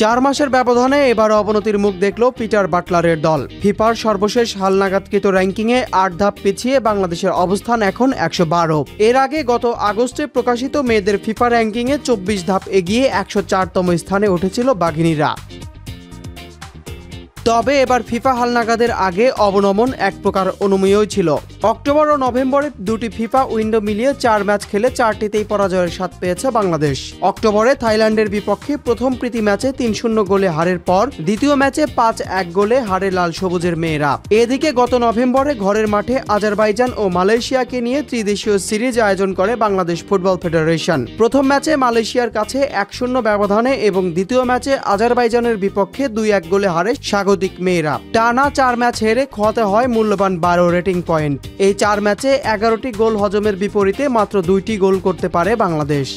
4 মাসের ব্যবধানে এবার অবনতির মুখ দেখল পিটার বাটলারের দল। ফিফার সর্বশেষ হালনাগাদকৃত র্যাঙ্কিংয়ে 8 ধাপ পিছিয়ে বাংলাদেশের অবস্থান এখন 112। এর আগে গত আগস্টে প্রকাশিত মেয়েদের ফিফা র্যাঙ্কিংয়ে 24 ধাপ এগিয়ে 104তম স্থানে উঠেছিল বাঘিনীরা। তবে এবার ফিফা হালনাগাদের আগে অবনমন এক প্রকার অনুমেয়ই ছিল। অক্টোবর ও নভেম্বরে দুটি ফিফা উইন্ডো মিলিয়ে 4 ম্যাচ খেলে 4টিতেই পরাজয়ের স্বাদ পেয়েছে বাংলাদেশ। অক্টোবরে থাইল্যান্ডের বিপক্ষে প্রথম প্রীতি ম্যাচে 3-0 গোলে হারের পর দ্বিতীয় ম্যাচে 5-1 গোলে হারে লাল সবুজের মেয়েরা। এদিকে গত নভেম্বরে ঘরের মাঠে আজারবাইজান ও মালয়েশিয়াকে নিয়ে ত্রিদেশীয় সিরিজ আয়োজন করে বাংলাদেশ ফুটবল ফেডারেশন। প্রথম ম্যাচে মালয়েশিয়ার কাছে 1-0 ব্যবধানে এবং দ্বিতীয় ম্যাচে আজারবাইজানের বিপক্ষে 2-1 গোলে হারে স্বাগতিক মেয়েরা। টানা 4 ম্যাচ হেরে খোয়াতে হয় মূল্যবান 12 রেটিং পয়েন্ট। এই 4 ম্যাচে 11টি গোল হজমের বিপরীতে মাত্র 2টি গোল করতে পারে বাংলাদেশ।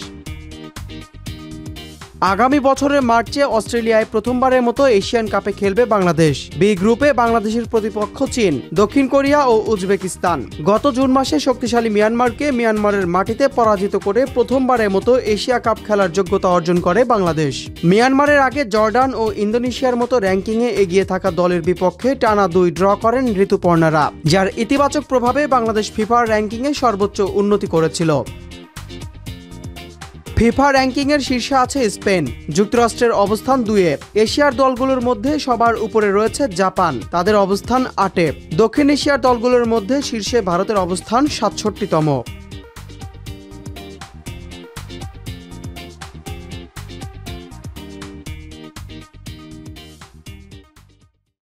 আগামী বছরের মার্চে অস্ট্রেলিয়ায় প্রথমবারের মতো এশিয়ান কাপে খেলবে বাংলাদেশ। বি গ্রুপে বাংলাদেশের প্রতিপক্ষ চীন, দক্ষিণ কোরিয়া ও উজবেকিস্তান। গত জুন মাসে শক্তিশালী মিয়ানমারকে মিয়ানমারের মাটিতে পরাজিত করে প্রথমবারের মতো এশিয়া কাপ খেলার যোগ্যতা অর্জন করে বাংলাদেশ। মিয়ানমারের আগে জর্ডান ও ইন্দোনেশিয়ার মতো র্যাঙ্কিংয়ে এগিয়ে থাকা দলের বিপক্ষে টানা 2 ড্র করেন ঋতুপর্ণারা, যার ইতিবাচক প্রভাবে বাংলাদেশ ফিফার র্যাঙ্কিংয়ে সর্বোচ্চ উন্নতি করেছিল। ফিফা র্যাঙ্কিংয়ের শীর্ষে আছে স্পেন, যুক্তরাষ্ট্রের অবস্থান 2-এ। এশিয়ার দলগুলোর মধ্যে সবার উপরে রয়েছে জাপান, তাদের অবস্থান 8-এ। দক্ষিণ এশিয়ার দলগুলোর মধ্যে শীর্ষে ভারতের অবস্থান 67তম।